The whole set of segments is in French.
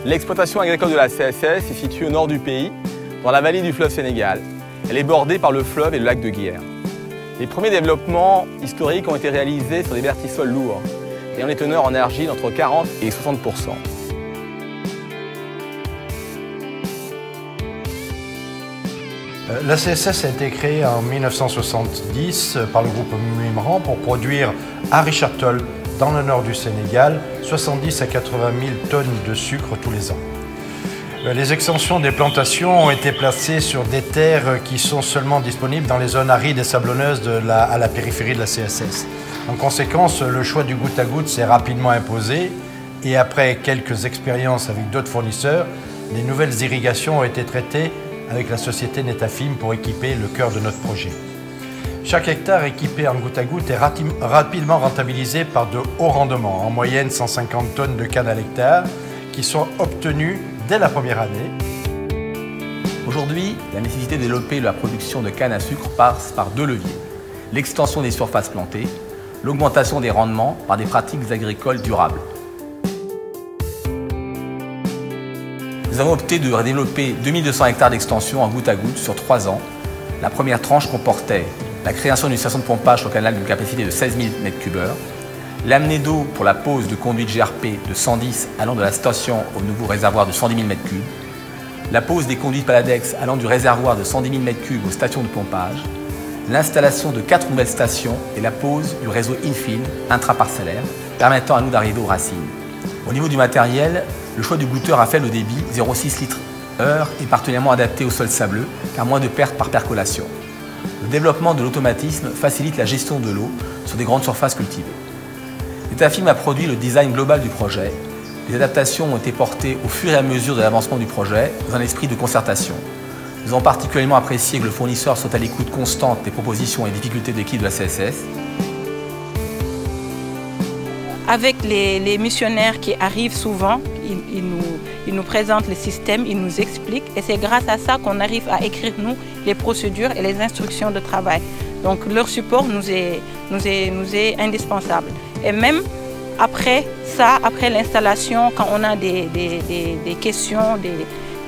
L'exploitation agricole de la CSS est située au nord du pays, dans la vallée du fleuve Sénégal. Elle est bordée par le fleuve et le lac de Guiers. Les premiers développements historiques ont été réalisés sur des vertisols lourds, ayant des teneurs en argile d'entre 40 et 60%. La CSS a été créée en 1970 par le groupe Mimran pour produire à Richard Toll, dans le nord du Sénégal, 70 à 80 000 tonnes de sucre tous les ans. Les extensions des plantations ont été placées sur des terres qui sont seulement disponibles dans les zones arides et sablonneuses à la périphérie de la CSS. En conséquence, le choix du goutte à goutte s'est rapidement imposé et après quelques expériences avec d'autres fournisseurs, les nouvelles irrigations ont été traitées avec la société Netafim pour équiper le cœur de notre projet. Chaque hectare équipé en goutte à goutte est rapidement rentabilisé par de hauts rendements, en moyenne 150 tonnes de canne à l'hectare, qui sont obtenues dès la première année. Aujourd'hui, la nécessité de développer la production de canne à sucre passe par deux leviers. L'extension des surfaces plantées, l'augmentation des rendements par des pratiques agricoles durables. Nous avons opté de développer 2200 hectares d'extension en goutte à goutte sur 3 ans. La première tranche comportait la création d'une station de pompage sur canal d'une capacité de 16 000 m3, l'amenée d'eau pour la pose de conduites GRP de 110 allant de la station au nouveau réservoir de 110 000 m3, la pose des conduites Paladex allant du réservoir de 110 000 m3 aux stations de pompage, l'installation de 4 nouvelles stations et la pose du réseau infill intraparcellaire permettant à nous d'arriver aux racines. Au niveau du matériel, le choix du goutteur à faible débit, 0,6 litres/heure, est particulièrement adapté au sol sableux car moins de pertes par percolation. Le développement de l'automatisme facilite la gestion de l'eau sur des grandes surfaces cultivées. Netafim a produit le design global du projet. Les adaptations ont été portées au fur et à mesure de l'avancement du projet dans un esprit de concertation. Nous avons particulièrement apprécié que le fournisseur soit à l'écoute constante des propositions et difficultés de l'équipe de la CSS. Avec les missionnaires qui arrivent souvent, ils nous présentent le système, ils nous expliquent et c'est grâce à ça qu'on arrive à écrire nous les procédures et les instructions de travail. Donc leur support nous est indispensable. Et même après ça, après l'installation, quand on a des questions,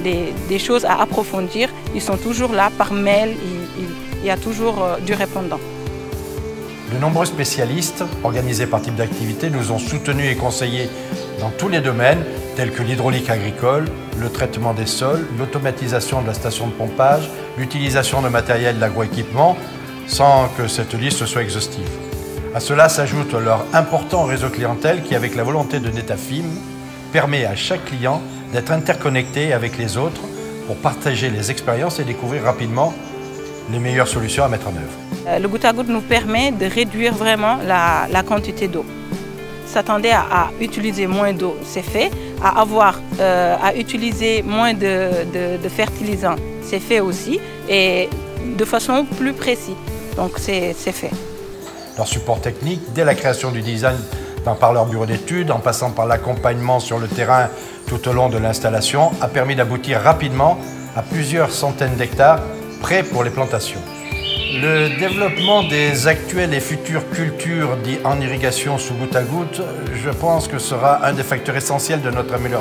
des choses à approfondir, ils sont toujours là par mail, il y a toujours du répondant. De nombreux spécialistes, organisés par type d'activité, nous ont soutenus et conseillés dans tous les domaines, tels que l'hydraulique agricole, le traitement des sols, l'automatisation de la station de pompage, l'utilisation de matériel d'agroéquipement, sans que cette liste soit exhaustive. À cela s'ajoute leur important réseau clientèle qui, avec la volonté de Netafim, permet à chaque client d'être interconnecté avec les autres pour partager les expériences et découvrir rapidement les meilleures solutions à mettre en œuvre. Le goutte à goutte nous permet de réduire vraiment la quantité d'eau. S'attendait à utiliser moins d'eau, c'est fait. À utiliser moins de fertilisants, c'est fait aussi. Et de façon plus précise. Donc c'est fait. Leur support technique, dès la création du design par leur bureau d'études, en passant par l'accompagnement sur le terrain tout au long de l'installation, a permis d'aboutir rapidement à plusieurs centaines d'hectares prêts pour les plantations. Le développement des actuelles et futures cultures en irrigation sous goutte à goutte, je pense que sera un des facteurs essentiels de notre amélioration.